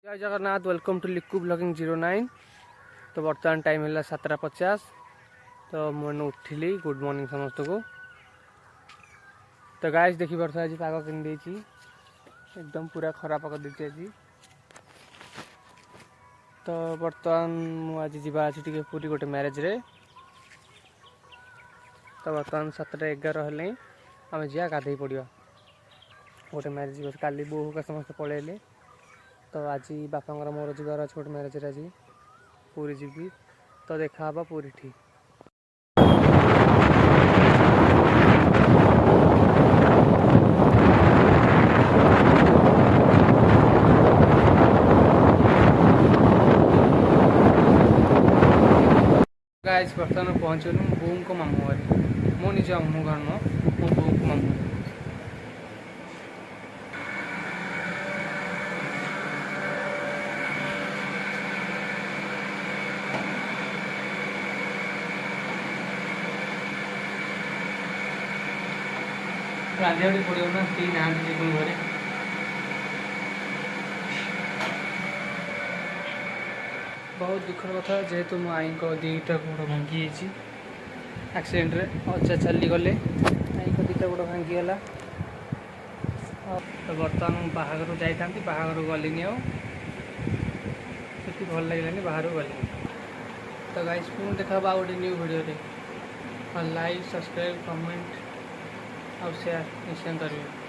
जय Jagannath welcome to लिक्कू blogging 09। तो बर्तमान टाइम है 7:50। तो मैंने उठिली। गुड मॉर्निंग समस्त को। तो गाइस देखी पार्थ आज पाग के एकदम पूरा खरा पाग देती आज। तो बर्तमान मुझे जीवा टे पूरी गोटे मैरेज रे। तो बर्तमान 7:11 हेले आम जा गाधे पड़ा गोटे मैरेज। काली बोहू का समस्त पलैले। तो आज बापा मोर जीवार अच्छे गोटे मैरेज आज पूरी जीवी। तो देखा पूरी ठीक गाइस बर्तमान पहुँचलु बोऊ को मामू घर। मो निज मामू घर नुह मो बोऊ को मामू। रांधिया पड़ो ना ती ना घरे। बहुत दुखर कथा जेहेतु मो आई दीटा गोड़ भांगी एक्सीडेंट रे अचा चली गले। आई दीटा गोड़ भांगीगला। तो बर्तमान बाहागर जाता बाहागर गलिनी आती भल लगे बाहर गली। तो गाइस पुणी देखा गोटे new video. Like subscribe comment और शेयर निश्चय करेंगे।